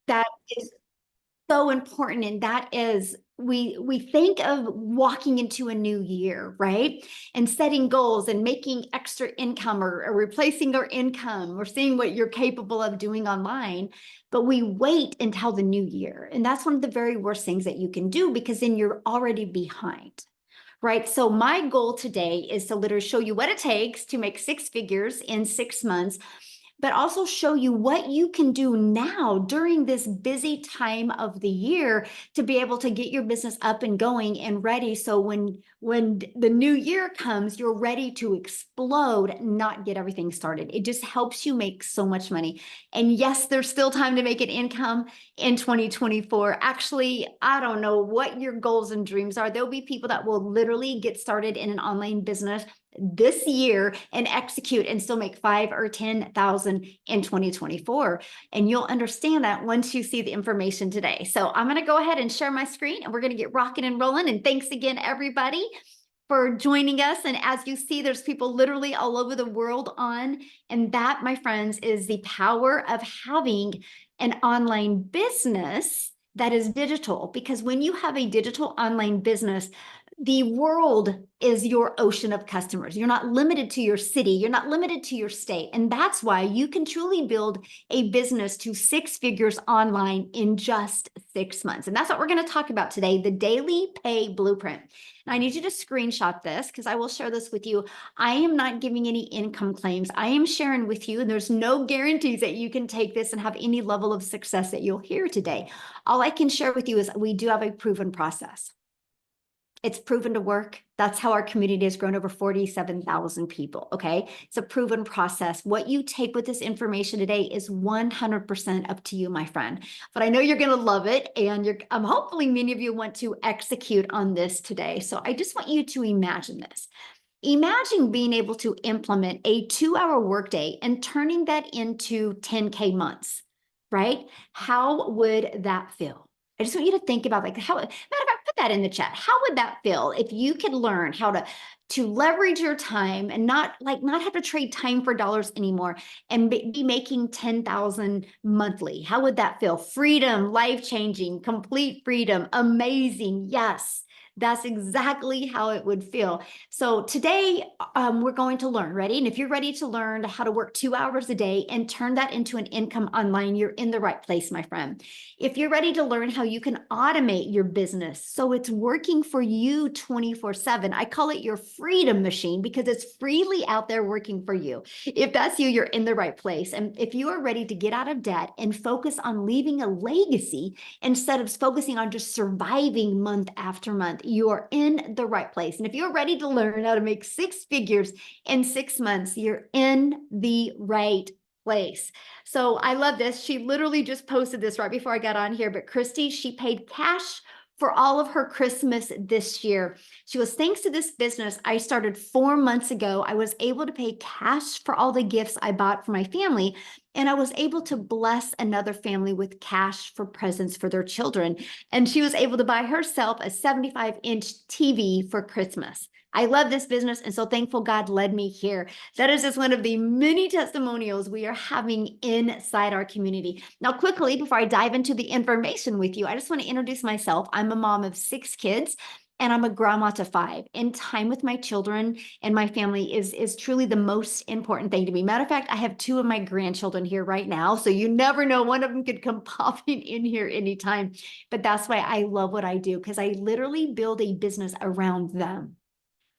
That is so important. And that is, we think of walking into a new year, right? And setting goals and making extra income, or replacing our income, or seeing what you're capable of doing online. But we wait until the new year. And that's one of the very worst things that you can do, because then you're already behind. Right. So my goal today is to literally show you what it takes to make six figures in 6 months, but also show you what you can do now during this busy time of the year to be able to get your business up and going and ready. So when the new year comes, you're ready to explode, not get everything started. It just helps you make so much money. And yes, there's still time to make an income in 2024. Actually, I don't know what your goals and dreams are. There'll be people that will literally get started in an online business this year and execute and still make 5 or 10,000 in 2024. And you'll understand that once you see the information today. So I'm going to go ahead and share my screen, and we're going to get rocking and rolling. And thanks again, everybody, for joining us. And as you see, there's people literally all over the world on. And that, my friends, is the power of having an online business that is digital. Because when you have a digital online business, the world is your ocean of customers. You're not limited to your city. You're not limited to your state. And that's why you can truly build a business to six figures online in just 6 months. And that's what we're going to talk about today, the Daily Pay Blueprint. And I need you to screenshot this, because I will share this with you. I am not giving any income claims. I am sharing with you, and there's no guarantees that you can take this and have any level of success that you'll hear today. All I can share with you is we do have a proven process. It's proven to work. That's how our community has grown over 47,000 people, okay? It's a proven process. What you take with this information today is 100% up to you, my friend. But I know you're gonna love it, and hopefully many of you want to execute on this today. So I just want you to imagine this. Imagine being able to implement a 2-hour workday and turning that into 10K months, right? How would that feel? I just want you to think about, like, how, matter of fact, put that in the chat. How would that feel if you could learn how to leverage your time and not have to trade time for dollars anymore, and be making 10,000 monthly? How would that feel? Freedom, life-changing, complete freedom, amazing. Yes. That's exactly how it would feel. So today, we're going to learn, ready? And if you're ready to learn how to work 2 hours a day and turn that into an income online, you're in the right place, my friend. If you're ready to learn how you can automate your business so it's working for you 24/7, I call it your freedom machine, because it's freely out there working for you. If that's you, you're in the right place. And if you are ready to get out of debt and focus on leaving a legacy instead of focusing on just surviving month after month, you're in the right place. And if you're ready to learn how to make six figures in 6 months, you're in the right place. So I love this. She literally just posted this right before I got on here, but Christy, she paid cash for all of her Christmas this year. She goes, thanks to this business I started 4 months ago, I was able to pay cash for all the gifts I bought for my family. And I was able to bless another family with cash for presents for their children. And she was able to buy herself a 75-inch TV for Christmas. I love this business, and so thankful God led me here. That is just one of the many testimonials we are having inside our community. Now, quickly, before I dive into the information with you, I just want to introduce myself. I'm a mom of 6 kids, and I'm a grandma to 5. And time with my children and my family is truly the most important thing to me. Matter of fact, I have 2 of my grandchildren here right now, so you never know, one of them could come popping in here anytime. But that's why I love what I do, because I literally build a business around them.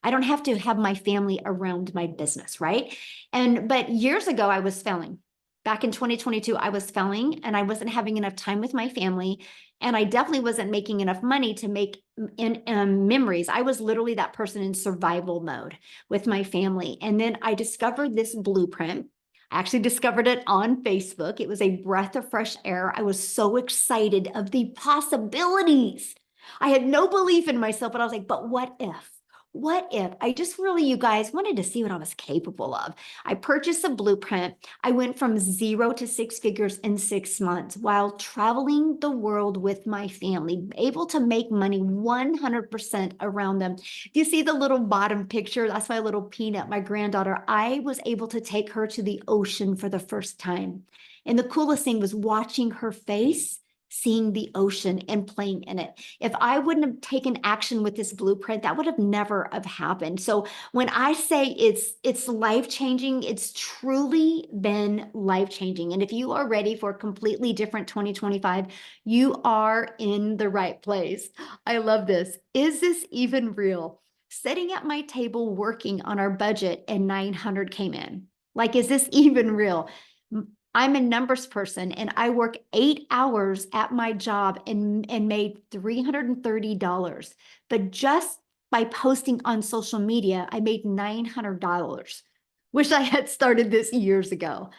I don't have to have my family around my business, right? But years ago, I was failing. Back in 2022, I was failing, and I wasn't having enough time with my family. And I definitely wasn't making enough money to make memories. I was literally that person in survival mode with my family. And then I discovered this blueprint. I actually discovered it on Facebook. It was a breath of fresh air. I was so excited of the possibilities. I had no belief in myself, but I was like, but what if? What if I just really, you guys, wanted to see what I was capable of? I purchased a blueprint. I went from 0 to 6 figures in 6 months while traveling the world with my family, able to make money 100% around them. Do you see the little bottom picture? That's my little Peanut, my granddaughter. I was able to take her to the ocean for the first time. And the coolest thing was watching her face, seeing the ocean and playing in it. If I wouldn't have taken action with this blueprint, that would have never have happened. So when I say it's life-changing, it's truly been life-changing. And if you are ready for a completely different 2025, you are in the right place. I love this. Is this even real? Sitting at my table working on our budget and 900 came in. Like, is this even real? I'm a numbers person and I work 8 hours at my job and made $330. But just by posting on social media, I made $900. Wish I had started this years ago.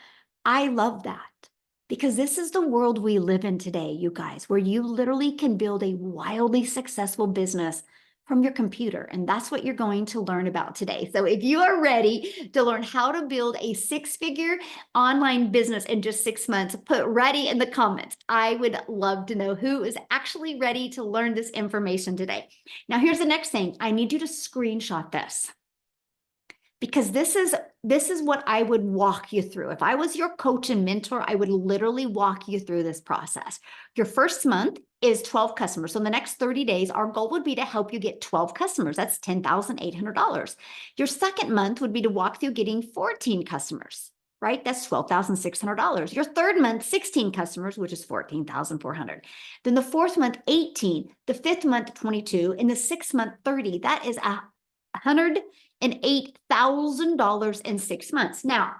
I love that because this is the world we live in today, you guys, where you literally can build a wildly successful business from your computer. And that's what you're going to learn about today. So if you are ready to learn how to build a 6-figure online business in just 6 months, put ready in the comments. I would love to know who is actually ready to learn this information today. Now, here's the next thing. I need you to screenshot this, because this is what I would walk you through. If I was your coach and mentor, I would literally walk you through this process. Your first month is 12 customers. So in the next 30 days, our goal would be to help you get 12 customers. That's $10,800. Your second month would be to walk through getting 14 customers, right? That's $12,600. Your third month, 16 customers, which is $14,400. Then the fourth month, 18. The fifth month, 22. And the sixth month, 30. That is $108,000 in 6 months. Now,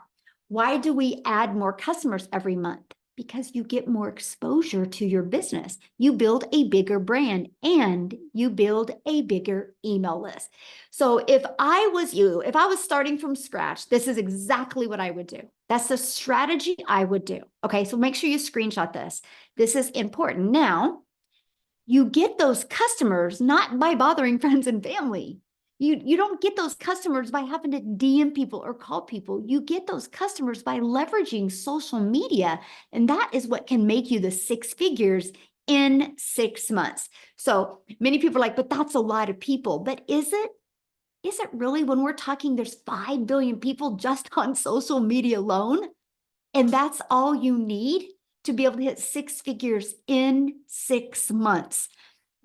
why do we add more customers every month? Because you get more exposure to your business. You build a bigger brand and you build a bigger email list. So if I was you, if I was starting from scratch, this is exactly what I would do. That's the strategy I would do. Okay, so make sure you screenshot this. This is important. Now, you get those customers not by bothering friends and family. You don't get those customers by having to DM people or call people. You get those customers by leveraging social media. And that is what can make you the 6 figures in 6 months. So many people are like, but that's a lot of people. But is it? Is it really, when we're talking there's 5 billion people just on social media alone? And that's all you need to be able to hit 6 figures in 6 months.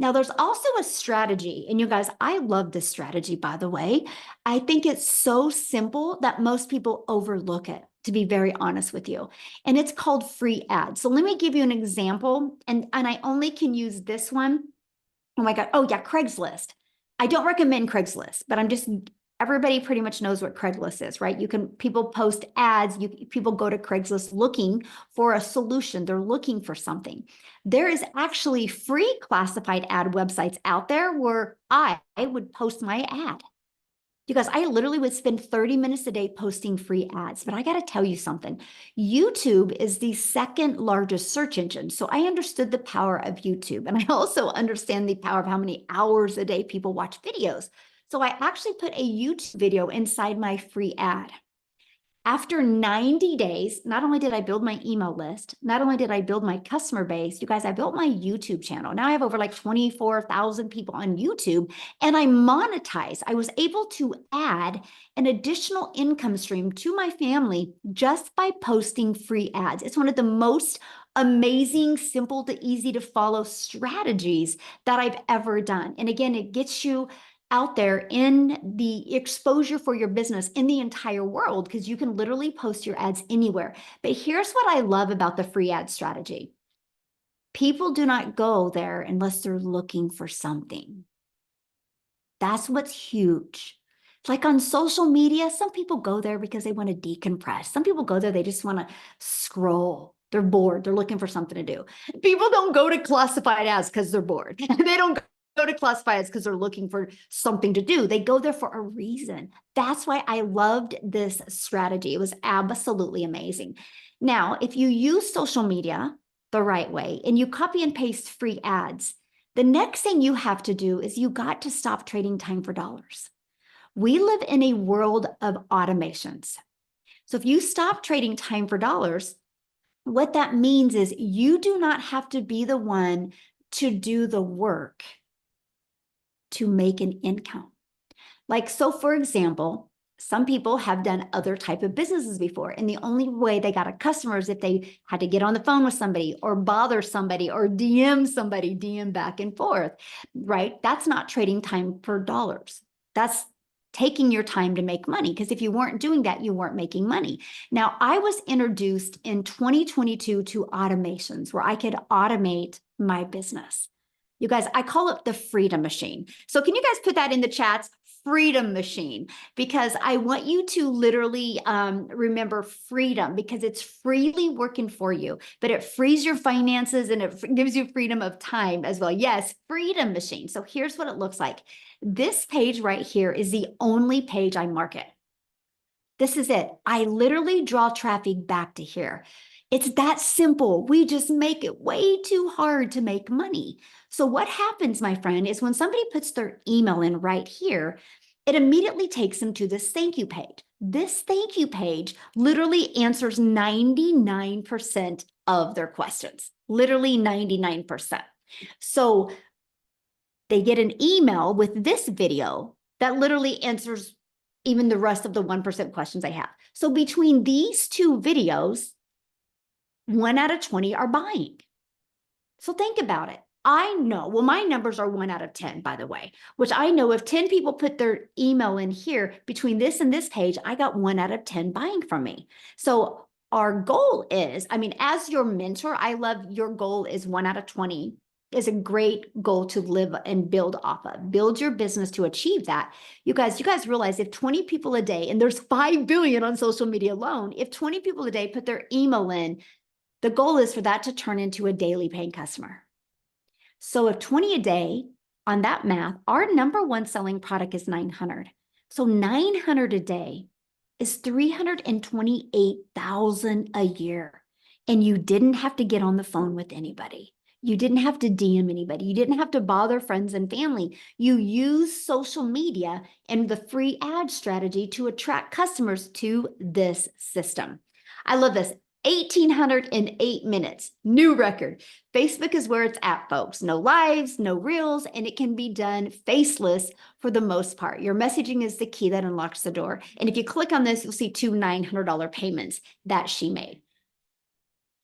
Now, there's also a strategy, and you guys, I love this strategy, by the way. I think it's so simple that most people overlook it, to be very honest with you. And it's called free ads. So let me give you an example, and I only can use this one. Oh my God. Oh yeah, Craigslist. I don't recommend Craigslist, but everybody pretty much knows what Craigslist is, right? People post ads, people go to Craigslist looking for a solution. They're looking for something. There is actually free classified ad websites out there where I would post my ad. You guys, I literally would spend 30 minutes a day posting free ads, but I got to tell you something. YouTube is the second largest search engine. So I understood the power of YouTube. And I also understand the power of how many hours a day people watch videos. So I actually put a YouTube video inside my free ad. After 90 days, not only did I build my email list, not only did I build my customer base, you guys, I built my YouTube channel. Now I have over like 24,000 people on YouTube and I monetize. I was able to add an additional income stream to my family just by posting free ads. It's one of the most amazing, simple to easy to follow strategies that I've ever done. And again, it gets you out there in the exposure for your business in the entire world, because you can literally post your ads anywhere. But here's what I love about the free ad strategy. People do not go there unless they're looking for something. That's what's huge. Like on social media, some people go there because they want to decompress. Some people go there, they just want to scroll. They're bored. They're looking for something to do. People don't go to classified ads because they're bored. They don't go to classifieds because they're looking for something to do. They go there for a reason. That's why I loved this strategy. It was absolutely amazing. Now, if you use social media the right way and you copy and paste free ads, the next thing you have to do is you got to stop trading time for dollars. We live in a world of automations. So if you stop trading time for dollars, what that means is you do not have to be the one to do the work to make an income. Like, so for example, Some people have done other type of businesses before, and the only way they got a customer is if they had to get on the phone with somebody or bother somebody or DM somebody, DM back and forth, right? That's not trading time for dollars. That's taking your time to make money, because if you weren't doing that, you weren't making money. Now, I was introduced in 2022 to automations where I could automate my business. You guys, I call it the freedom machine. So can you guys put that in the chats? Freedom machine, because I want you to literally remember freedom, because it's freely working for you, but it frees your finances and it gives you freedom of time as well. Yes, freedom machine. So here's what it looks like. This page right here is the only page I market. This is it. I literally draw traffic back to here. It's that simple. We just make it way too hard to make money. So what happens, my friend, is when somebody puts their email in right here, it immediately takes them to this thank you page. This thank you page literally answers 99% of their questions, literally 99%. So they get an email with this video that literally answers even the rest of the 1% questions I have. So between these two videos, 1 out of 20 are buying. So think about it. I know, well, my numbers are 1 out of 10, by the way, which I know if 10 people put their email in here between this and this page, I got 1 out of 10 buying from me. So our goal is, I mean, as your mentor, I love your goal is 1 out of 20 is a great goal to live and build off of. Build your business to achieve that. You guys realize if 20 people a day, and there's 5 billion on social media alone, if 20 people a day put their email in, the goal is for that to turn into a daily paying customer. So if 20 a day on that math, our number one selling product is 900. So 900 a day is 328,000 a year. And you didn't have to get on the phone with anybody. You didn't have to DM anybody. You didn't have to bother friends and family. You use social media and the free ad strategy to attract customers to this system. I love this. 1,808 minutes, new record. Facebook is where it's at, folks. No lives, no reels, and it can be done faceless for the most part. Your messaging is the key that unlocks the door. And if you click on this, you'll see 2 $900 payments that she made.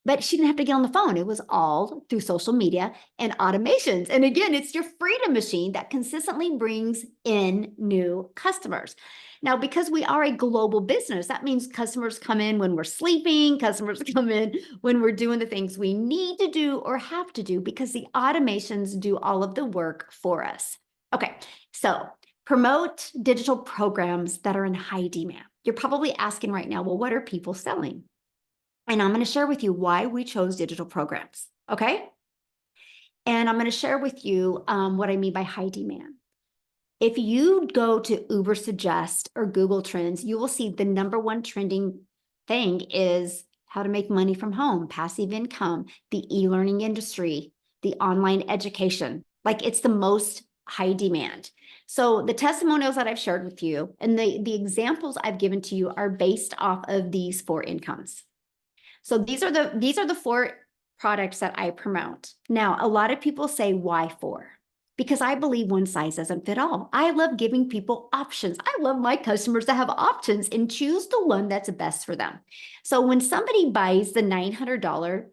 But she didn't have to get on the phone. It was all through social media and automations. And again, it's your freedom machine that consistently brings in new customers. Now, because we are a global business, that means customers come in when we're sleeping, customers come in when we're doing the things we need to do or have to do, because the automations do all of the work for us. Okay, so promote digital programs that are in high demand. You're probably asking right now, well, what are people selling? And I'm going to share with you why we chose digital programs, okay? And I'm going to share with you what I mean by high demand. If you go to Uber Suggest or Google Trends, you will see the number one trending thing is how to make money from home, passive income, the e-learning industry, the online education. Like it's the most high demand. So the testimonials that I've shared with you and the examples I've given to you are based off of these 4 incomes. So these are the 4 products that I promote. Now, a lot of people say, why 4? Because I believe one size doesn't fit all. I love giving people options. I love my customers to have options and choose the one that's best for them. So when somebody buys the $900,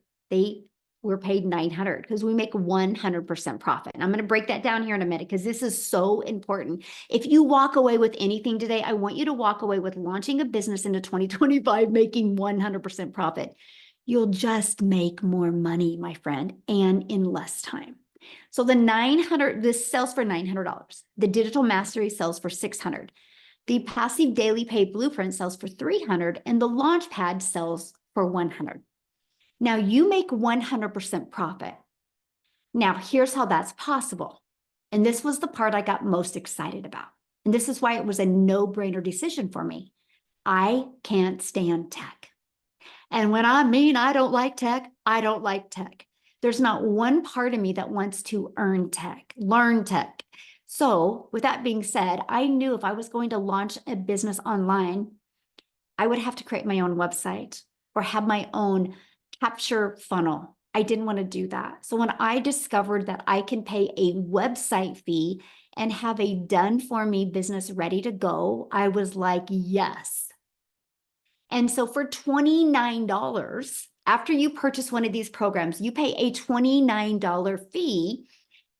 we're paid $900 because we make 100% profit. And I'm going to break that down here in a minute because this is so important. If you walk away with anything today, I want you to walk away with launching a business into 2025, making 100% profit. You'll just make more money, my friend, and in less time. So this sells for $900. The digital mastery sells for $600. The passive daily pay blueprint sells for $300, and the Launchpad sells for $100. Now you make 100% profit. Now here's how that's possible. And this was the part I got most excited about. And this is why it was a no-brainer decision for me. I can't stand tech. And when I mean I don't like tech, I don't like tech. There's not one part of me that wants to learn tech. So with that being said, I knew if I was going to launch a business online, I would have to create my own website or have my own capture funnel. I didn't want to do that. So when I discovered that I can pay a website fee and have a done for me business ready to go, I was like, yes. And so for $29, after you purchase one of these programs, you pay a $29 fee,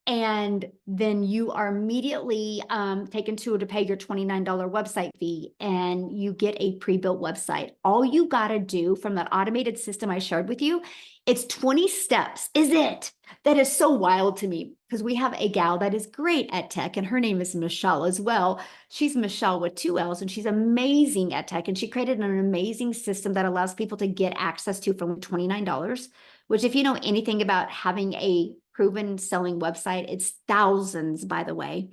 and then you are immediately taken to pay your $29 website fee, and you get a pre-built website. All you got to do from that automated system I shared with you, it's 20 steps, is it? That is so wild to me, because we have a gal that is great at tech, and her name is Michelle as well. She's Michelle with 2 L's, and she's amazing at tech, and she created an amazing system that allows people to get access to from $29, which, if you know anything about having a proven selling website, it's thousands, by the way.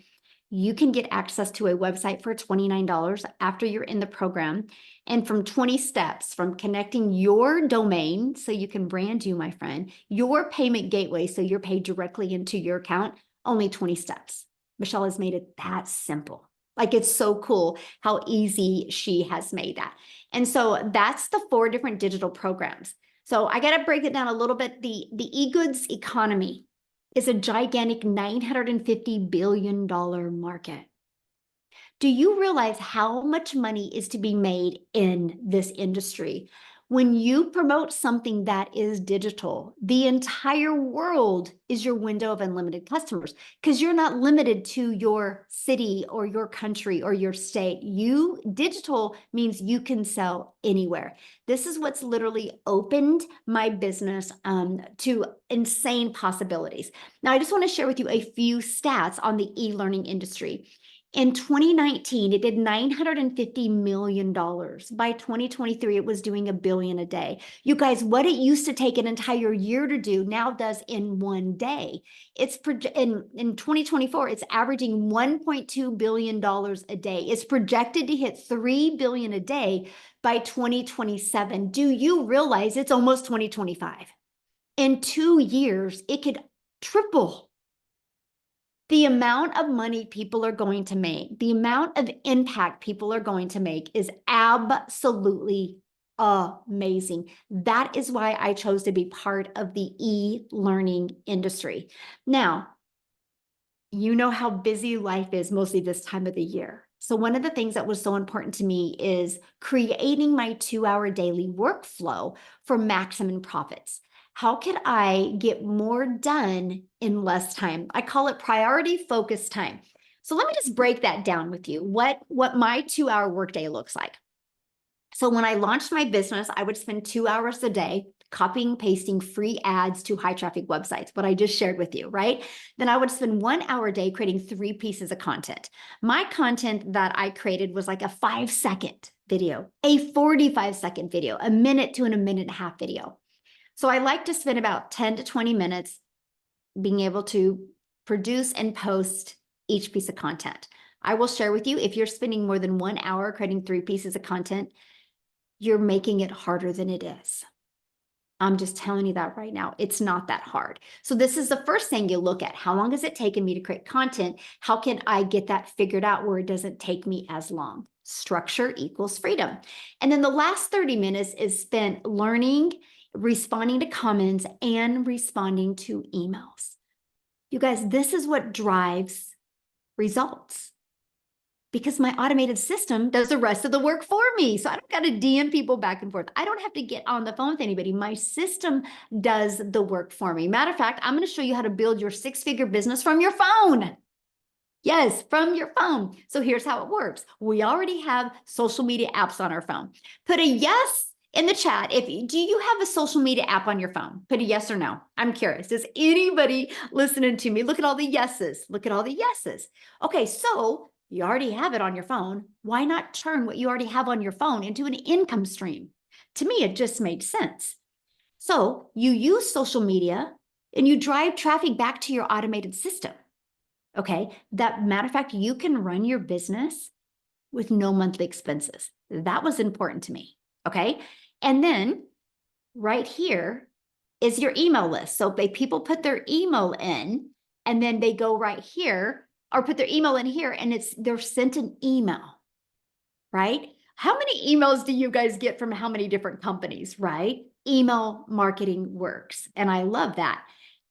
You can get access to a website for $29 after you're in the program. And from 20 steps, from connecting your domain so you can brand you, my friend, your payment gateway so you're paid directly into your account, only 20 steps. Michelle has made it that simple. Like, it's so cool how easy she has made that. And so that's the 4 different digital programs. So I got to break it down a little bit. The e-goods economy is a gigantic $950 billion market. Do you realize how much money is to be made in this industry? When you promote something that is digital, the entire world is your window of unlimited customers, because you're not limited to your city or your country or your state. Digital means you can sell anywhere. This is what's literally opened my business to insane possibilities. Now, I just want to share with you a few stats on the e-learning industry. In 2019, it did $950 million. By 2023, it was doing $1 billion a day. You guys, what it used to take an entire year to do now does in one day. It's in 2024, it's averaging $1.2 billion a day. It's projected to hit $3 billion a day by 2027. Do you realize it's almost 2025? In 2 years, it could triple. The amount of money people are going to make, the amount of impact people are going to make is absolutely amazing. That is why I chose to be part of the e-learning industry. Now, you know how busy life is mostly this time of the year. So one of the things that was so important to me is creating my 2-hour daily workflow for maximum profits. How could I get more done in less time? I call it priority focused time. So let me just break that down with you, what my 2-hour workday looks like. So when I launched my business, I would spend 2 hours a day copying, pasting free ads to high traffic websites, what I just shared with you, right? Then I would spend 1 hour a day creating 3 pieces of content. My content that I created was like a 5-second video, a 45-second video, a minute to a minute and a half video. So I like to spend about 10 to 20 minutes being able to produce and post each piece of content. I will share with you, if you're spending more than 1 hour creating 3 pieces of content, you're making it harder than it is. I'm just telling you that right now. It's not that hard. So this is the first thing you look at. How long has it taken me to create content? How can I get that figured out where it doesn't take me as long? Structure equals freedom. And then the last 30 minutes is spent learning, responding to comments, and responding to emails. You guys, this is what drives results, because my automated system does the rest of the work for me. So I don't got to DM people back and forth. I don't have to get on the phone with anybody. My system does the work for me. Matter of fact, I'm going to show you how to build your 6-figure business from your phone. Yes, from your phone. So here's how it works. We already have social media apps on our phone. Put a yes in the chat. Do you have a social media app on your phone? Put a yes or no. I'm curious. Does anybody listening to me? Look at all the yeses. Look at all the yeses. Okay, so you already have it on your phone. Why not turn what you already have on your phone into an income stream? To me, it just made sense. So you use social media and you drive traffic back to your automated system. Okay, that matter of fact, you can run your business with no monthly expenses. That was important to me. Okay, and then right here is your email list. So if people put their email in and then they go right here, or put their email in here, and they're sent an email, right? How many emails do you guys get from how many different companies, right? email marketing works. And I love that.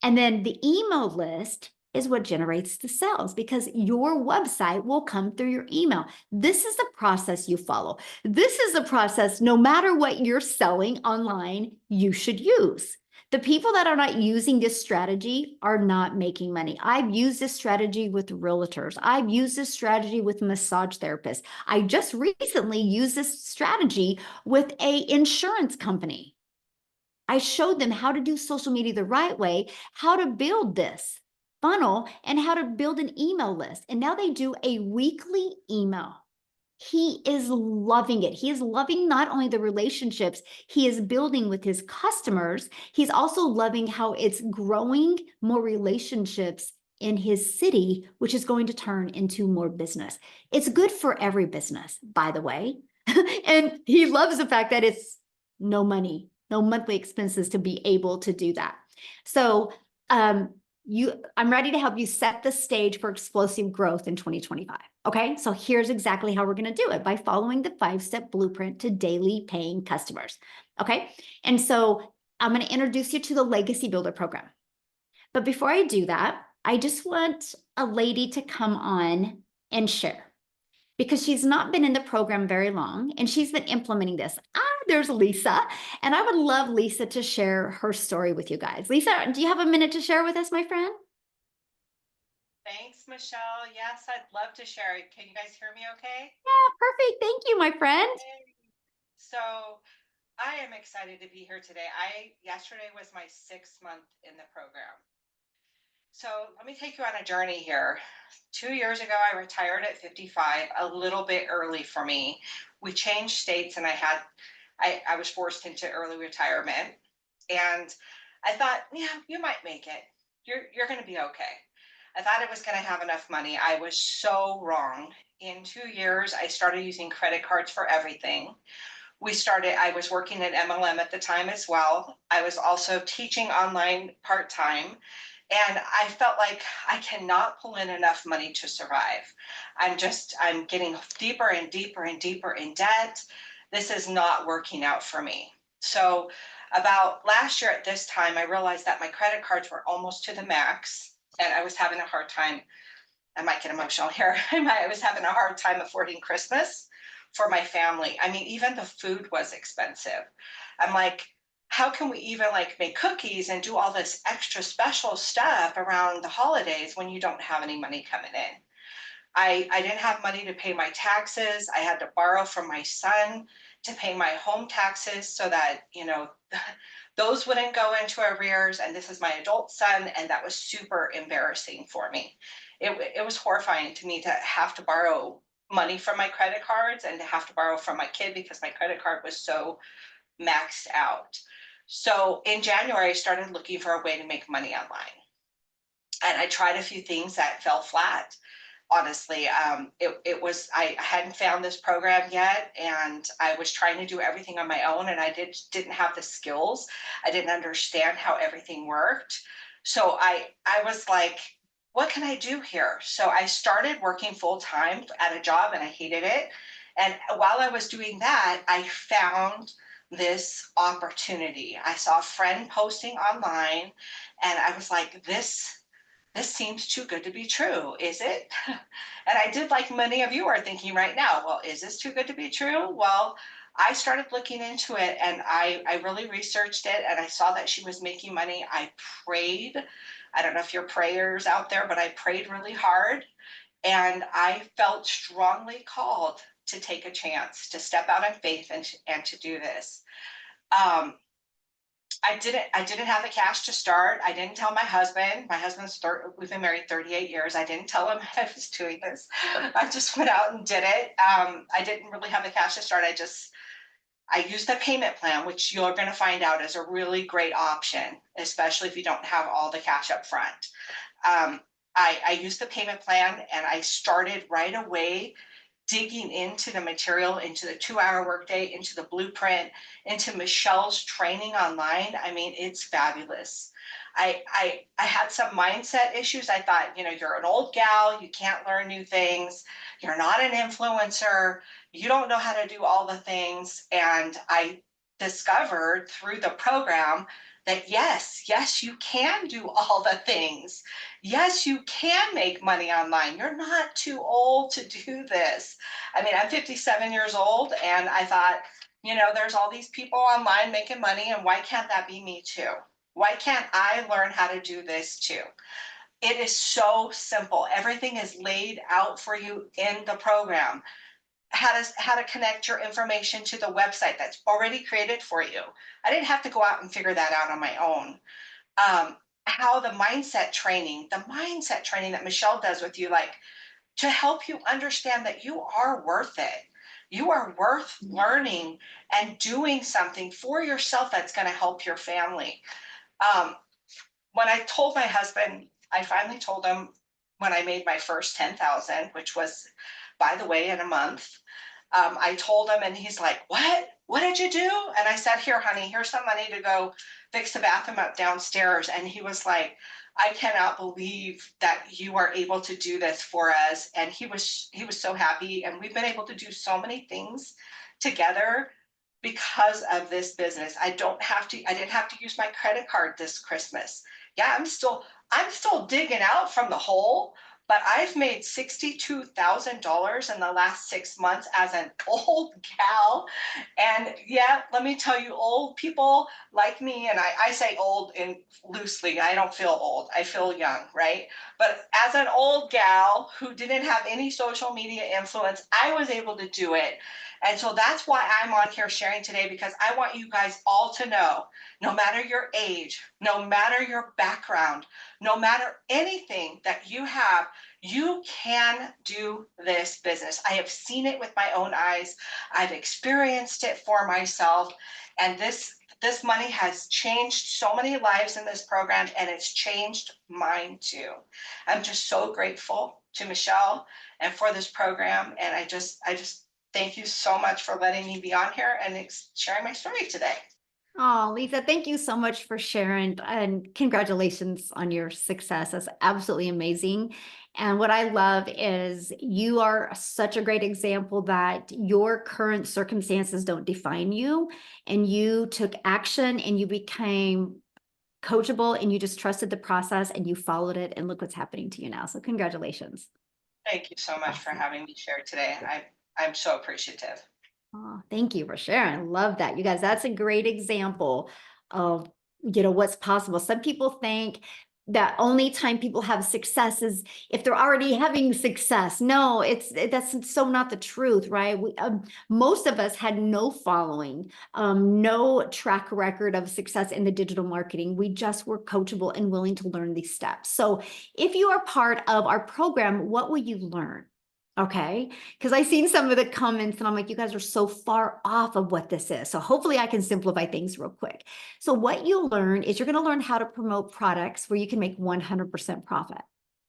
And then the email list is what generates the sales because your website will come through your email. This is the process you follow. This is a process, no matter what you're selling online, you should use. The people that are not using this strategy are not making money. I've used this strategy with realtors. I've used this strategy with massage therapists. I just recently used this strategy with an insurance company. I showed them how to do social media the right way, how to build this funnel, and how to build an email list. And now they do a weekly email. He is loving it. He is loving not only the relationships he is building with his customers, he's also loving how it's growing more relationships in his city, which is going to turn into more business. It's good for every business, by the way. And he loves the fact that it's no money, no monthly expenses to be able to do that. So I'm ready to help you set the stage for explosive growth in 2025. Okay, so here's exactly how we're going to do it by following the 5-step blueprint to daily paying customers. Okay, and so I'm going to introduce you to the Legacy Builder program. But before I do that, I just want a lady to come on and share because she's not been in the program very long and she's been implementing this. There's Lisa, and I would love Lisa to share her story with you guys. Lisa, do you have a minute to share with us, my friend? Thanks, Michelle. Yes, I'd love to share it. Can you guys hear me okay? Yeah, perfect. Thank you, my friend. Yay. So I am excited to be here today. Yesterday was my 6th month in the program. So let me take you on a journey here. 2 years ago, I retired at 55, a little bit early for me. We changed states and I was forced into early retirement. And I thought, yeah, you might make it. You're going to be okay. I thought I was going to have enough money. I was so wrong. In 2 years, I started using credit cards for everything. I was working at MLM at the time as well. I was also teaching online part time. And I felt like I cannot pull in enough money to survive. I'm getting deeper and deeper and deeper in debt. This is not working out for me. So, about last year at this time, I realized that my credit cards were almost to the max and I was having a hard time. I might get emotional here. I was having a hard time affording Christmas for my family. I mean, even the food was expensive. I'm like, how can we even like make cookies and do all this extra special stuff around the holidays when you don't have any money coming in? I didn't have money to pay my taxes. I had to borrow from my son to pay my home taxes so that, those wouldn't go into arrears. And this is my adult son. And that was super embarrassing for me. It was horrifying to me to have to borrow money from my credit cards and to have to borrow from my kid because my credit card was so maxed out. So in January, I started looking for a way to make money online. And I tried a few things that fell flat. Honestly, I hadn't found this program yet, and I was trying to do everything on my own, and didn't have the skills. I didn't understand how everything worked. So I was like, what can I do here? So I started working full time at a job, and I hated it. And while I was doing that, I found this opportunity. I saw a friend posting online, and I was like, this seems too good to be true, is it? And I did, like many of you are thinking right now, well, is this too good to be true? Well, I started looking into it and I really researched it and I saw that she was making money. I prayed. I don't know if you're prayers out there, but I prayed really hard and I felt strongly called to take a chance, to step out in faith and to do this. Um, I didn't have the cash to start. I didn't tell my husband. We've been married 38 years. I didn't tell him I was doing this. I just went out and did it. I didn't really have the cash to start. I used the payment plan, which you're going to find out is a really great option, especially if you don't have all the cash up front. I used the payment plan and I started right away digging into the material, into the 2-hour workday, into the blueprint, into Michelle's training online. I mean, it's fabulous. I had some mindset issues. I thought, you're an old gal, you can't learn new things, you're not an influencer, you don't know how to do all the things. And I discovered through the program that yes, you can do all the things. Yes, you can make money online. You're not too old to do this. I mean, I'm 57 years old, and I thought, there's all these people online making money, and why can't that be me too? Why can't I learn how to do this too? It is so simple. Everything is laid out for you in the program. How to connect your information to the website that's already created for you. I didn't have to go out and figure that out on my own. How the mindset training that Michelle does with you, like to help you understand that you are worth it. You are worth learning and doing something for yourself that's going to help your family. Um, when I told my husband, I finally told him when I made my first 10,000, which was, by the way, in a month. I told him, and he's like, "What? What did you do?" And I said, "Here, honey, here's some money to go fix the bathroom up downstairs." And he was like, "I cannot believe that you are able to do this for us." And he was so happy, and we've been able to do so many things together because of this business. I didn't have to use my credit card this Christmas. Yeah, I'm still digging out from the hole, but I've made $62,000 in the last 6 months as an old gal. And yeah, let me tell you, old people like me, and I say old in loosely, I don't feel old, I feel young, right? But as an old gal who didn't have any social media influence, I was able to do it. And so that's why I'm on here sharing today, because I want you guys all to know, no matter your age, no matter your background, no matter anything that you have, you can do this business. I have seen it with my own eyes. I've experienced it for myself. And this money has changed so many lives in this program, and it's changed mine too. I'm just so grateful to Michelle and for this program. And I just thank you so much for letting me be on here and sharing my story today. Oh, Lisa, thank you so much for sharing and congratulations on your success. That's absolutely amazing. And what I love is you are such a great example that your current circumstances don't define you, and you took action and you became coachable and you just trusted the process and you followed it, and look what's happening to you now. So congratulations. Thank you so much for Awesome. having me share today. I'm so appreciative. Oh, thank you for sharing. I love that. You guys, that's a great example of, what's possible. Some people think that only time people have success is if they're already having success. No, that's so not the truth, right? Most of us had no following, no track record of success in the digital marketing. We just were coachable and willing to learn these steps. So if you are part of our program, what will you learn? Okay, because I seen some of the comments and I'm like, you guys are so far off of what this is. So hopefully I can simplify things real quick. So what you'll learn is you're going to learn how to promote products where you can make 100% profit.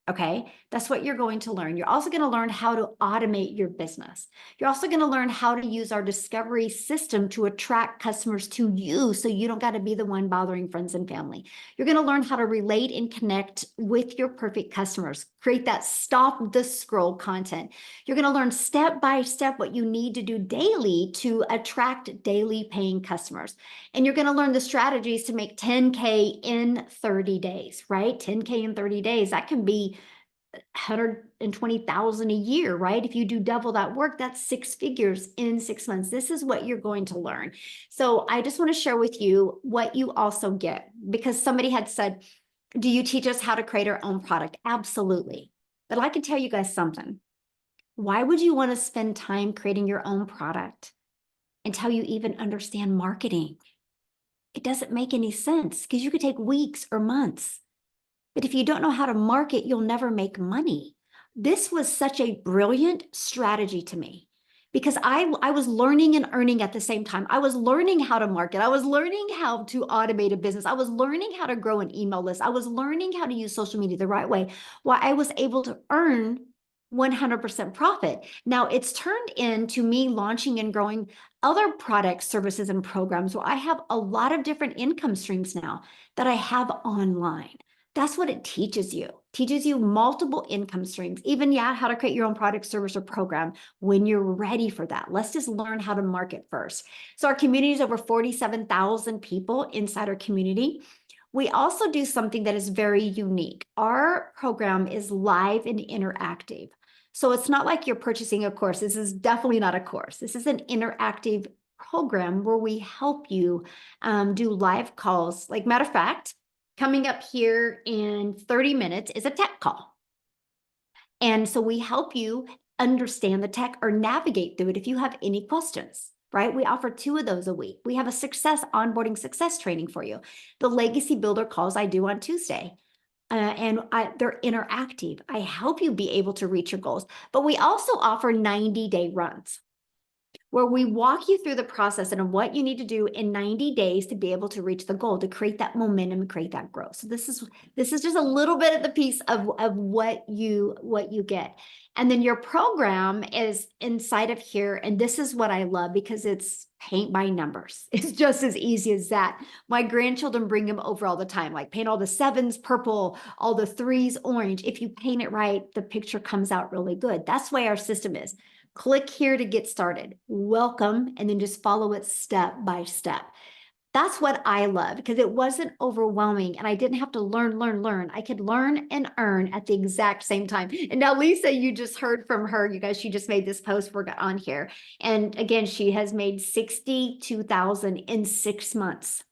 Okay, that's what you're going to learn. You're also going to learn how to automate your business. You're also going to learn how to use our discovery system to attract customers to you so you don't got to be the one bothering friends and family. You're going to learn how to relate and connect with your perfect customers, create that stop the scroll content. You're going to learn step by step what you need to do daily to attract daily paying customers. And you're going to learn the strategies to make 10K in 30 days, right? 10K in 30 days. That can be 120,000 a year, right? If you do double that work, that's 6 figures in 6 months. This is what you're going to learn. So I just want to share with you what you also get, because somebody had said, do you teach us how to create our own product? Absolutely. But I can tell you guys something. Why would you want to spend time creating your own product until you even understand marketing? It doesn't make any sense, because you could take weeks or months. But if you don't know how to market, you'll never make money. This was such a brilliant strategy to me, because I was learning and earning at the same time. I was learning how to market. I was learning how to automate a business. I was learning how to grow an email list. I was learning how to use social media the right way, while I was able to earn 100% profit. Now it's turned into me launching and growing other products, services, and programs where I have a lot of different income streams now that I have online. That's what it teaches you. Teaches you multiple income streams, even how to create your own product, service, or program when you're ready for that. Let's just learn how to market first. So our community is over 47,000 people inside our community. We also do something that is very unique. Our program is live and interactive. So it's not like you're purchasing a course. This is definitely not a course. This is an interactive program where we help you do live calls. Like, matter of fact, coming up here in 30 minutes is a tech call. And so we help you understand the tech or navigate through it if you have any questions, right? We offer 2 of those a week. We have a onboarding success training for you. The legacy builder calls I do on Tuesday. They're interactive. I help you be able to reach your goals, but we also offer 90-day runs where we walk you through the process and what you need to do in 90 days to be able to reach the goal, to create that momentum and create that growth. So this is just a little bit of the piece of what you get. And then your program is inside of here. And this is what I love, because it's paint by numbers. It's just as easy as that. My grandchildren bring them over all the time, like paint all the 7s purple, all the 3s orange. If you paint it right, the picture comes out really good. That's why our system is. Click here to get started. Welcome, and then just follow it step by step. That's what I love, because it wasn't overwhelming and I didn't have to learn. I could learn and earn at the exact same time. And now Lisa, you just heard from her, you guys, she just made this post for on here. And again, she has made 62,000 in 6 months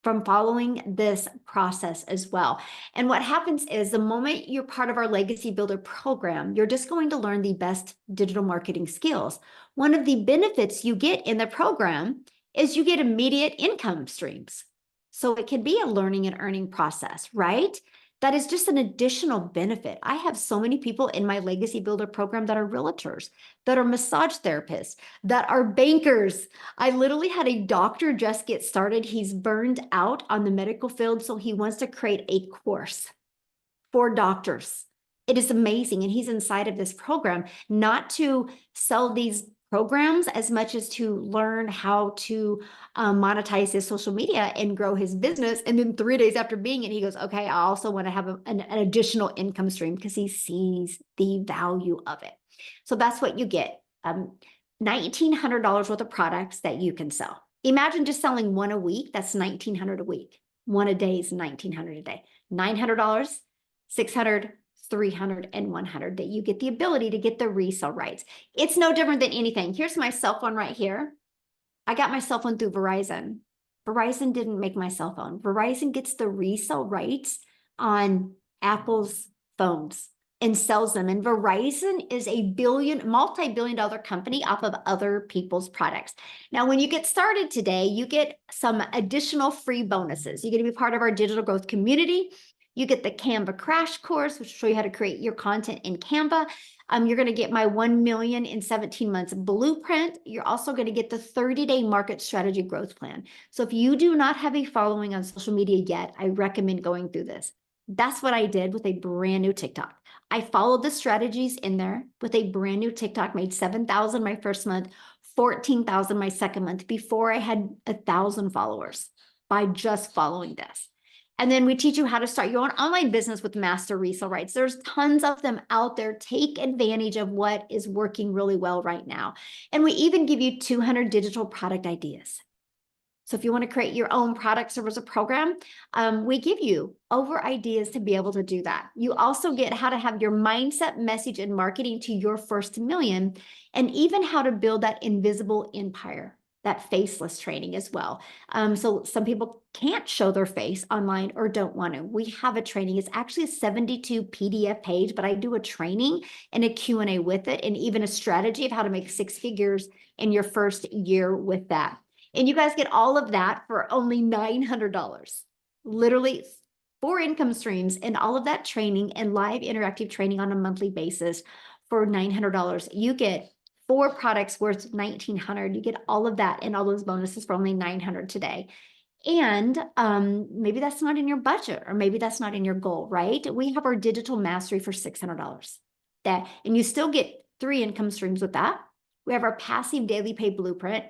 from following this process as well. And what happens is, the moment you're part of our Legacy Builder program, you're just going to learn the best digital marketing skills. One of the benefits you get in the program is you get immediate income streams. So it can be a learning and earning process, right? That is just an additional benefit. I have so many people in my Legacy Builder program that are realtors, that are massage therapists, that are bankers. I literally had a doctor just get started. He's burned out on the medical field, so he wants to create a course for doctors. It is amazing. And he's inside of this program, not to sell these programs as much as to learn how to monetize his social media and grow his business. And then 3 days after being it, he goes, okay, I also want to have an additional income stream, because he sees the value of it. So that's what you get. $1,900 worth of products that you can sell. Imagine just selling 1 a week. That's $1,900 a week. 1 a day is $1,900 a day. $900, $600, $300, and $100, that you get the ability to get the resale rights. It's no different than anything. Here's my cell phone right here. I got my cell phone through Verizon. Verizon didn't make my cell phone. Verizon gets the resale rights on Apple's phones and sells them. And Verizon is a multi-billion-dollar company off of other people's products. Now, when you get started today, you get some additional free bonuses. You get to be part of our digital growth community. You get the Canva crash course, which will show you how to create your content in Canva. You're going to get my 1 million in 17 months blueprint. You're also going to get the 30-day market strategy growth plan. So if you do not have a following on social media yet, I recommend going through this. That's what I did with a brand new TikTok. I followed the strategies in there with a brand new TikTok, made 7,000 my first month, 14,000 my second month, before I had 1,000 followers, by just following this. And then we teach you how to start your own online business with master resale rights. There's tons of them out there. Take advantage of what is working really well right now. And we even give you 200 digital product ideas. So if you want to create your own product, service, or program, we give you over ideas to be able to do that. You also get how to have your mindset, message, and marketing to your first million, and even how to build that invisible empire, that faceless training as well. So some people can't show their face online or don't want to. We have a training. It's actually a 72 PDF page, but I do a training and a Q&A with it, and even a strategy of how to make 6 figures in your first year with that. And you guys get all of that for only $900. Literally 4 income streams and all of that training and live interactive training on a monthly basis for $900. You get 4 products worth $1,900. You get all of that and all those bonuses for only $900 today. And maybe that's not in your budget, or maybe that's not in your goal, right? We have our digital mastery for $600. And you still get 3 income streams with that. We have our passive daily pay blueprint.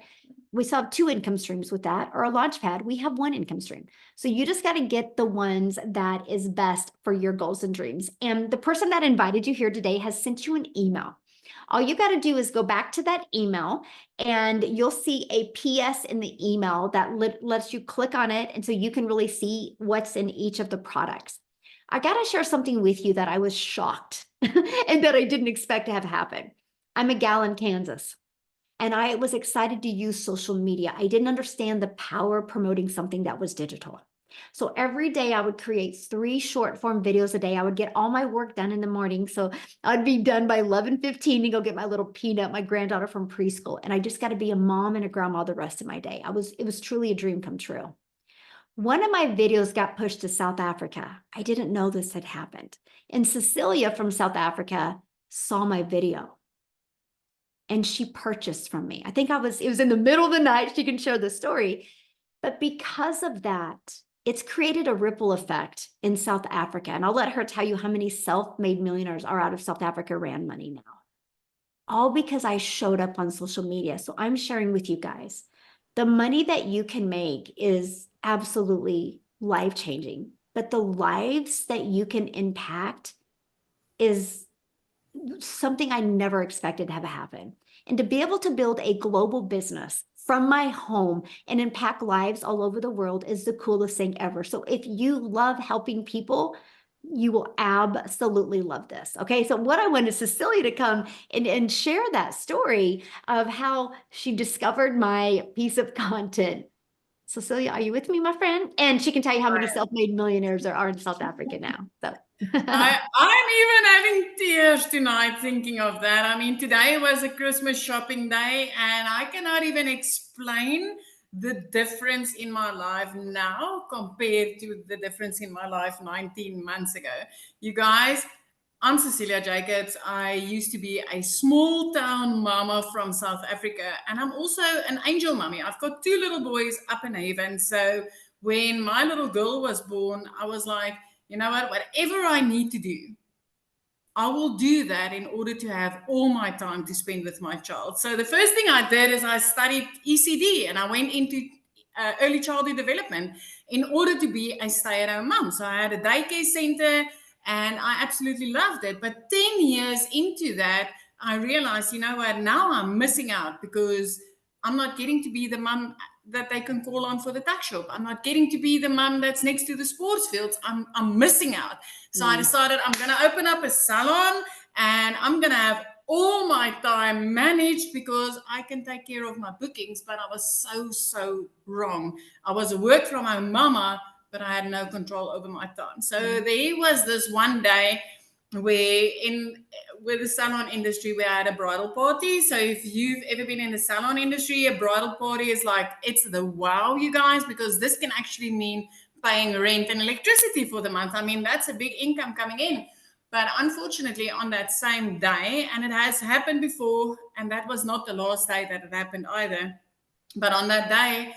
we still have 2 income streams with that, or a Launchpad, we have 1 income stream. So you just got to get the ones that is best for your goals and dreams. And the person that invited you here today has sent you an email. All you got to do is go back to that email and you'll see a PS in the email that lets you click on it. And so you can really see what's in each of the products. I got to share something with you that I was shocked and that I didn't expect to have happen. I'm a gal in Kansas. And I was excited to use social media. I didn't understand the power of promoting something that was digital. So every day I would create 3 short form videos a day. I would get all my work done in the morning. So I'd be done by 11:15 and go get my little Peanut, my granddaughter from preschool. And I just got to be a mom and a grandma the rest of my day. It was truly a dream come true. One of my videos got pushed to South Africa. I didn't know this had happened. And Cecilia from South Africa saw my video. And she purchased from me. I think it was in the middle of the night. She can share the story. But because of that, it's created a ripple effect in South Africa. And I'll let her tell you how many self-made millionaires are out of South Africa ran money now. All because I showed up on social media. So I'm sharing with you guys, the money that you can make is absolutely life-changing. But the lives that you can impact is something I never expected to have happen. And to be able to build a global business from my home and impact lives all over the world is the coolest thing ever. So if you love helping people, you will absolutely love this. Okay, so what I wanted Cecilia to come and share that story of how she discovered my piece of content. Cecilia, are you with me, my friend? And she can tell you how many self-made millionaires there are in South Africa now. So I'm even having tears tonight thinking of that. I mean, today was a Christmas shopping day, and I cannot even explain the difference in my life now compared to the difference in my life 19 months ago. You guys, I'm Cecilia Jacobs. I used to be a small town mama from South Africa, and I'm also an angel mommy. I've got 2 little boys up in Haven. So when my little girl was born, I was like, you know what, whatever I need to do, I will do that in order to have all my time to spend with my child. So the first thing I did is I studied ECD and I went into early childhood development in order to be a stay-at-home mom. So I had a daycare center and I absolutely loved it. But 10 years into that, I realized, you know what, now I'm missing out because I'm not getting to be the mom that they can call on for the tuck shop. I'm not getting to be the mom that's next to the sports fields. I'm missing out. So I decided I'm going to open up a salon and I'm going to have all my time managed because I can take care of my bookings. But I was so wrong. I was a work from home mama, but I had no control over my time. So there was this one day where with the salon industry, we had a bridal party. So if you've ever been in the salon industry, a bridal party is like, it's the wow, you guys, because this can actually mean paying rent and electricity for the month. I mean, that's a big income coming in. But unfortunately, on that same day, and it has happened before, and that was not the last day that it happened either. But on that day,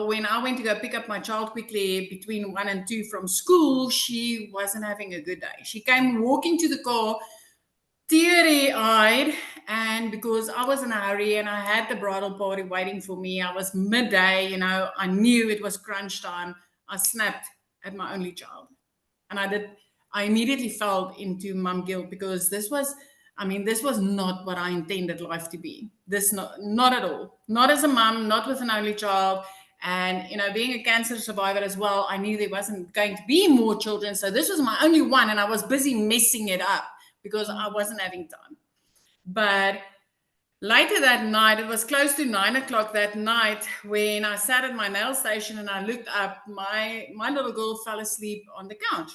when I went to go pick up my child quickly between 1 and 2 from school, she wasn't having a good day. She came walking to the car, teary-eyed, and because I was in a hurry and I had the bridal party waiting for me, I was midday, I knew it was crunch time. I snapped at my only child. And I immediately fell into mom guilt because this was not what I intended life to be. Not at all. Not as a mom, not with an only child. And, being a cancer survivor as well, I knew there wasn't going to be more children. So this was my only one. And I was busy messing it up because I wasn't having time. But later that night, it was close to 9 o'clock that night when I sat at my nail station and I looked up, my little girl fell asleep on the couch.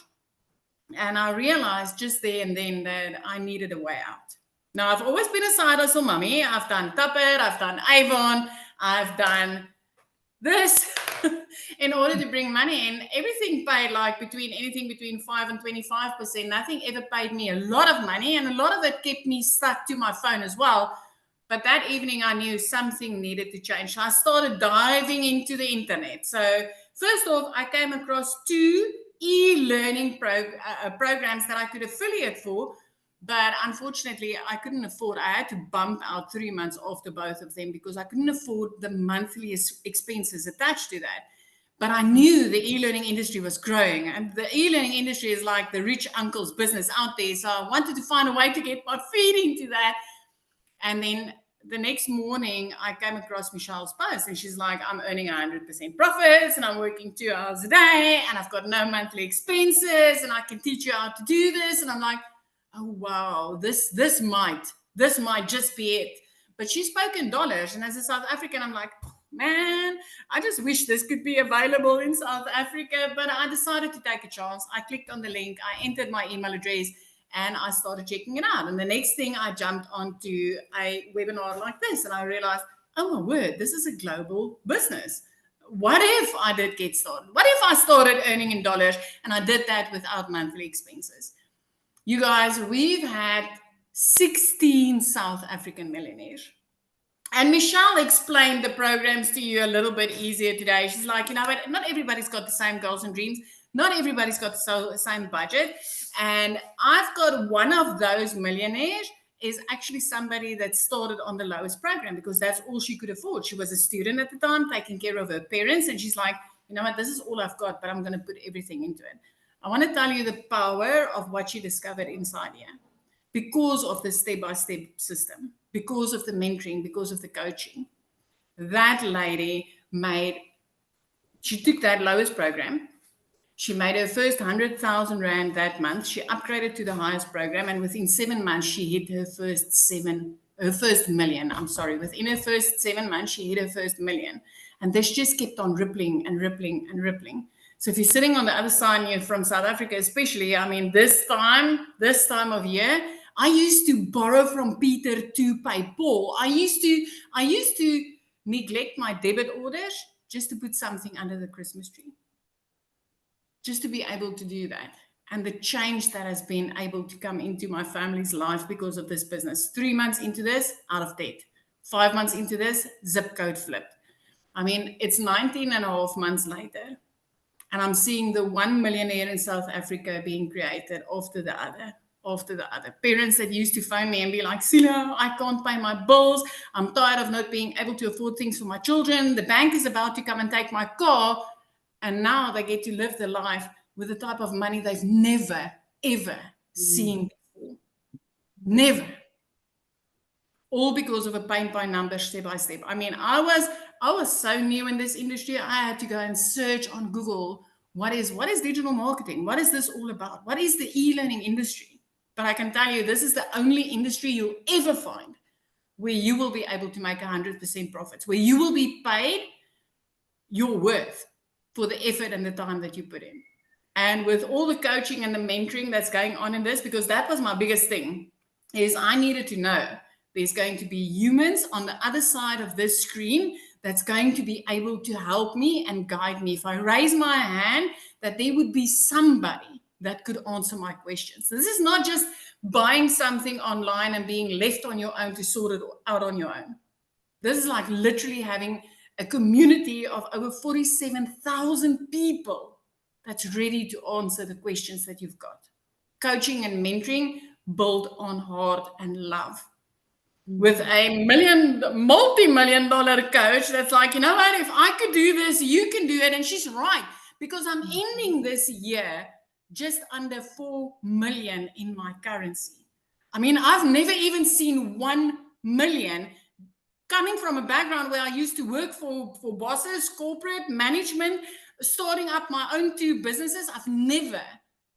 And I realized just there and then that I needed a way out. Now, I've always been a side hustle mommy. I've done Tuppet, I've done Avon, I've done this in order to bring money in. Everything paid anything between 5 and 25%. Nothing ever paid me a lot of money, and a lot of it kept me stuck to my phone as well. But that evening I knew something needed to change. So I started diving into the internet. So first off, I came across 2 e-learning programs that I could affiliate for But unfortunately, I couldn't afford, I had to bump out 3 months after both of them because I couldn't afford the monthly expenses attached to that. But I knew the e-learning industry was growing, and the e-learning industry is like the rich uncle's business out there. So I wanted to find a way to get my feet into that. And then the next morning, I came across Michelle's post, and she's like, I'm earning 100% profits, and I'm working 2 hours a day, and I've got no monthly expenses, and I can teach you how to do this. And I'm like, oh wow, this might just be it. But she spoke in dollars, and as a South African, I'm like, man, I just wish this could be available in South Africa. But I decided to take a chance. I clicked on the link, I entered my email address, and I started checking it out. And the next thing, I jumped onto a webinar like this, and I realized, oh my word, this is a global business. What if I did get started? What if I started earning in dollars and I did that without monthly expenses? You guys, we've had 16 South African millionaires. And Michelle explained the programs to you a little bit easier today. She's like, you know what, not everybody's got the same goals and dreams. Not everybody's got the same budget. And I've got one of those millionaires is actually somebody that started on the lowest program because that's all she could afford. She was a student at the time, taking care of her parents. And she's like, you know what, this is all I've got, but I'm going to put everything into it. I want to tell you the power of what she discovered inside here because of the step-by-step system, because of the mentoring, because of the coaching. That lady she took that lowest program. She made her first 100,000 Rand that month. She upgraded to the highest program. And within 7 months, she hit her first million. Within her first 7 months, she hit her first million. And this just kept on rippling and rippling and rippling. So if you're sitting on the other side, you're from South Africa, especially, I mean, this time of year, I used to borrow from Peter to pay Paul. I used to neglect my debit orders just to put something under the Christmas tree. Just to be able to do that. And the change that has been able to come into my family's life because of this business. 3 months into this, out of debt. 5 months into this, zip code flipped. I mean, it's 19 and a half months later. And I'm seeing the one millionaire in South Africa being created after the other. Parents that used to phone me and be like, Sila, I can't pay my bills. I'm tired of not being able to afford things for my children. The bank is about to come and take my car. And now they get to live their life with the type of money they've never, ever seen before. Never. All because of a paint by numbers, step by step. I mean, I was so new in this industry. I had to go and search on Google. What is digital marketing? What is this all about? What is the e-learning industry? But I can tell you, this is the only industry you'll ever find where you will be able to make 100% profits, where you will be paid your worth for the effort and the time that you put in. And with all the coaching and the mentoring that's going on in this, because that was my biggest thing, is I needed to know there's going to be humans on the other side of this screen that's going to be able to help me and guide me. If I raise my hand, that there would be somebody that could answer my questions. This is not just buying something online and being left on your own to sort it out on your own. This is like literally having a community of over 47,000 people that's ready to answer the questions that you've got. Coaching and mentoring built on heart and love. With a multi-million dollar coach that's like, you know what, if I could do this, you can do it. And she's right, because I'm ending this year just under 4 million in my currency. I mean, I've never even seen 1 million. Coming from a background where I used to work for bosses, corporate management, starting up my own 2 businesses, I've never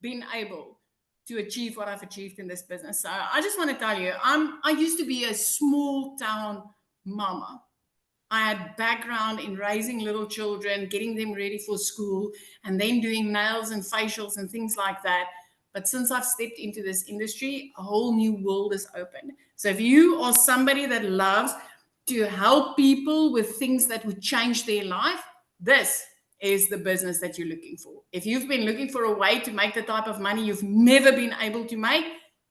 been able to achieve what I've achieved in this business. So I just want to tell you, I used to be a small town mama. I had background in raising little children, getting them ready for school, and then doing nails and facials and things like that. But since I've stepped into this industry, a whole new world is open. So if you are somebody that loves to help people with things that would change their life, this is the business that you're looking for. If you've been looking for a way to make the type of money you've never been able to make,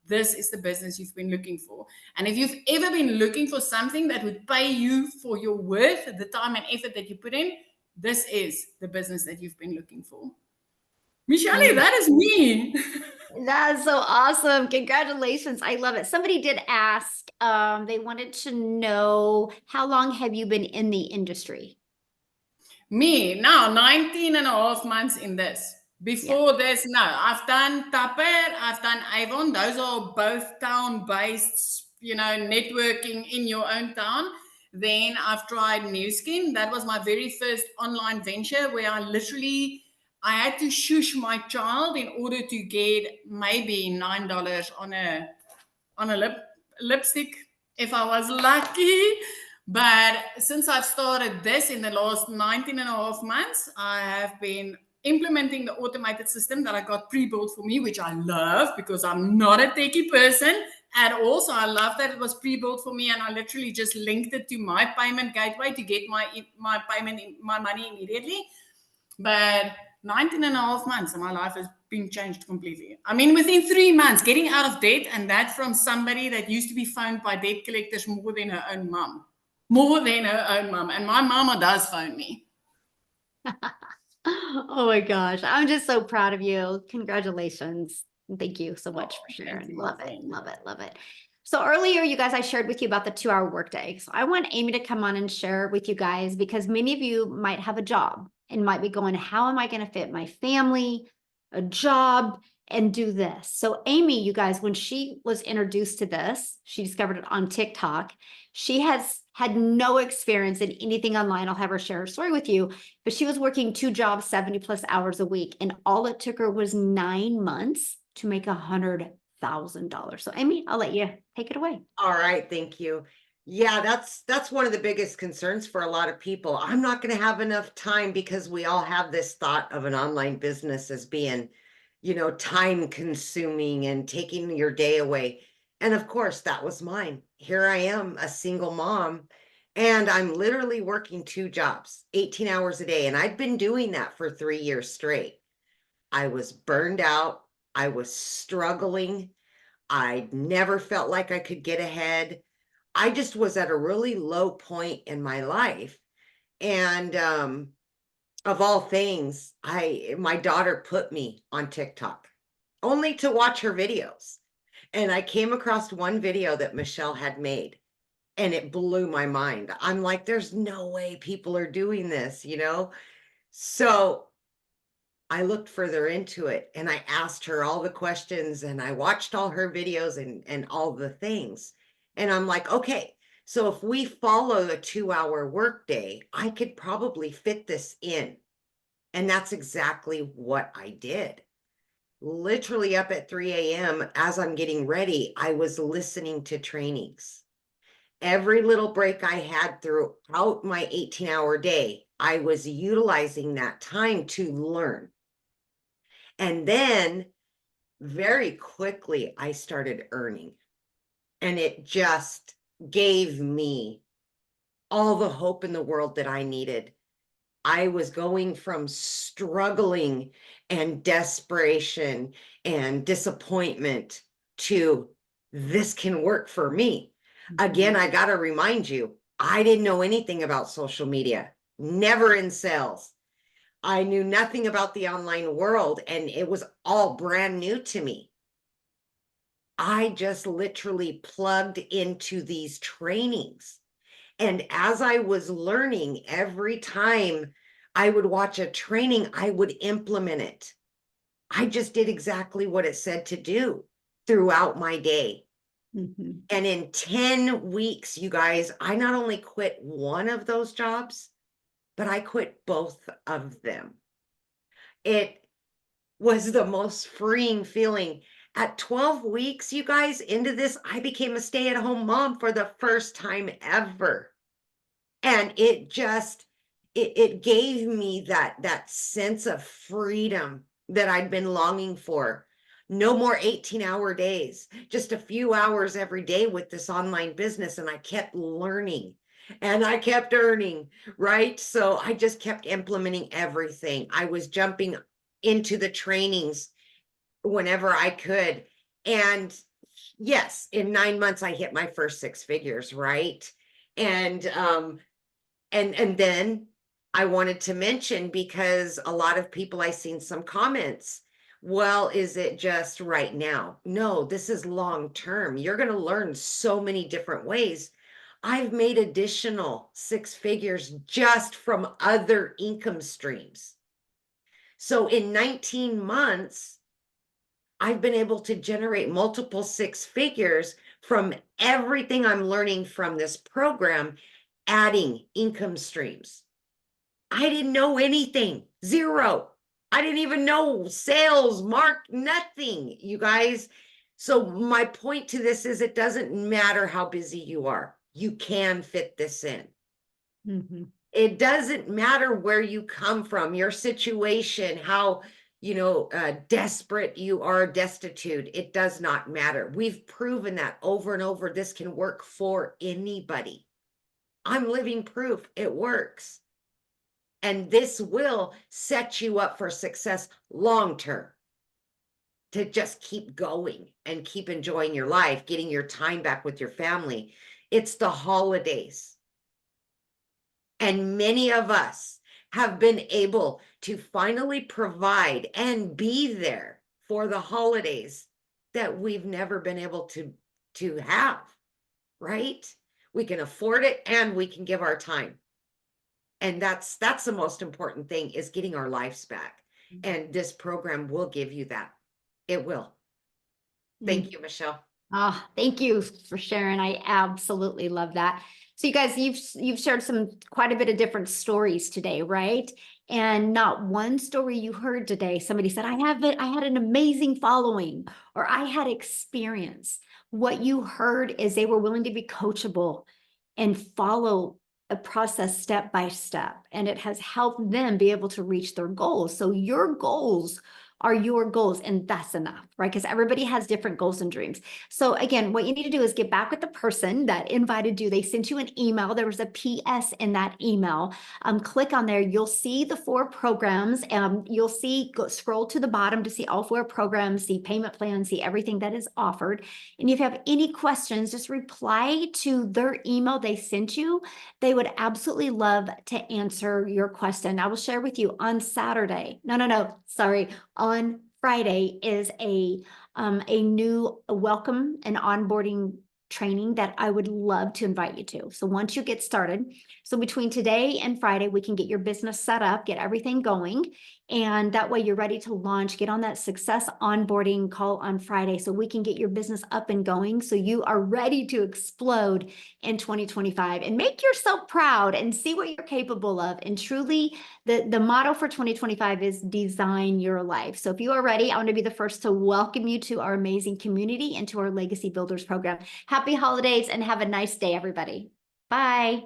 this is the business you've been looking for. And if you've ever been looking for something that would pay you for your worth, the time and effort that you put in, this is the business that you've been looking for. Michelle, that is me. That's so awesome. Congratulations. I love it. Somebody did ask, they wanted to know, how long have you been in the industry? Me, now 19 and a half months in this. Before this, no, I've done Tupper, I've done Avon. Those are both town-based, networking in your own town. Then I've tried New Skin. That was my very first online venture where I had to shush my child in order to get maybe $9 on a lipstick if I was lucky. But since I've started this in the last 19 and a half months, I have been implementing the automated system that I got pre-built for me, which I love because I'm not a techie person at all. So I love that it was pre-built for me, and I literally just linked it to my payment gateway to get my money immediately. But 19 and a half months and my life has been changed completely. I mean, within 3 months, getting out of debt, and that from somebody that used to be phoned by debt collectors more than her own mom. And my mama does phone me. Oh my gosh. I'm just so proud of you. Congratulations. Thank you so much for sharing. Love it. Love it. Love it. So earlier, you guys, I shared with you about the 2-hour workday. So I want Amy to come on and share with you guys, because many of you might have a job and might be going, how am I going to fit my family, a job, and do this? So Amy, you guys, when she was introduced to this, she discovered it on TikTok. She has had no experience in anything online. I'll have her share her story with you, but she was working 2 jobs, 70+ hours a week. And all it took her was 9 months to make $100,000. So Amy, I'll let you take it away. All right, thank you. Yeah, that's one of the biggest concerns for a lot of people. I'm not going to have enough time, because we all have this thought of an online business as being, time consuming and taking your day away. And of course, that was mine. Here I am, a single mom, and I'm literally working 2 jobs, 18 hours a day. And I'd been doing that for 3 years straight. I was burned out. I was struggling. I never felt like I could get ahead. I just was at a really low point in my life. And of all things, my daughter put me on TikTok only to watch her videos. And I came across one video that Michelle had made, and it blew my mind. I'm like, there's no way people are doing this, So I looked further into it, and I asked her all the questions, and I watched all her videos and all the things. And I'm like, okay, so if we follow a 2-hour workday, I could probably fit this in. And that's exactly what I did. Literally up at 3 a.m. as I'm getting ready, I was listening to trainings. Every little break I had throughout my 18-hour day, I was utilizing that time to learn. And then very quickly, I started earning. And it just gave me all the hope in the world that I needed. I was going from struggling and desperation and disappointment to, this can work for me. Again, I got to remind you, I didn't know anything about social media, never in sales. I knew nothing about the online world, and it was all brand new to me. I just literally plugged into these trainings. And as I was learning, every time I would watch a training, I would implement it. I just did exactly what it said to do throughout my day. And in 10 weeks, you guys, I not only quit one of those jobs, but I quit both of them. It was the most freeing feeling. At 12 weeks, you guys, into this, I became a stay-at-home mom for the first time ever. And it just, it gave me that sense of freedom that I'd been longing for. No more 18-hour days, just a few hours every day with this online business. And I kept learning and I kept earning, right? So I just kept implementing everything. I was jumping into the trainings whenever I could. And yes, in 9 months, I hit my first 6 figures, right? And then I wanted to mention, because a lot of people, I seen some comments, well, is it just right now? No, this is long term. You're going to learn so many different ways. I've made additional six figures just from other income streams. So in 19 months, I've been able to generate multiple six figures from everything I'm learning from this program, adding income streams. I didn't know anything, zero. I didn't even know sales, nothing, you guys. So my point to this is it doesn't matter how busy you are. You can fit this in. Mhm. It doesn't matter where you come from, your situation, how, desperate you are, destitute. It does not matter. We've proven that over and over. This can work for anybody. I'm living proof it works. And this will set you up for success long term, to just keep going and keep enjoying your life, getting your time back with your family. It's the holidays. And many of us have been able to finally provide and be there for the holidays that we've never been able to have, right? We can afford it and we can give our time. And that's the most important thing, is getting our lives back. And this program will give you that. It will. Thank you, Michelle. Ah, thank you for sharing. I absolutely love that. So you guys, you've shared quite a bit of different stories today, right? And not one story you heard today, somebody said, I had an amazing following, or I had experience. What you heard is they were willing to be coachable and follow a process step by step, and it has helped them be able to reach their goals. So your goals are your goals, and that's enough, right? Because everybody has different goals and dreams. So again, what you need to do is get back with the person that invited you. They sent you an email. There was a PS in that email. Click on there. You'll see the 4 programs. You'll see, scroll to the bottom to see all 4 programs, see payment plans, see everything that is offered. And if you have any questions, just reply to their email they sent you. They would absolutely love to answer your question. I will share with you on Saturday. Sorry. On Friday is a new welcome and onboarding training that I would love to invite you to. So once you get started, so between today and Friday, we can get your business set up, get everything going. And that way you're ready to launch, get on that success onboarding call on Friday so we can get your business up and going. So you are ready to explode in 2025 and make yourself proud and see what you're capable of. And truly the motto for 2025 is design your life. So if you are ready, I want to be the first to welcome you to our amazing community and to our Legacy Builders program. Happy holidays and have a nice day, everybody. Bye.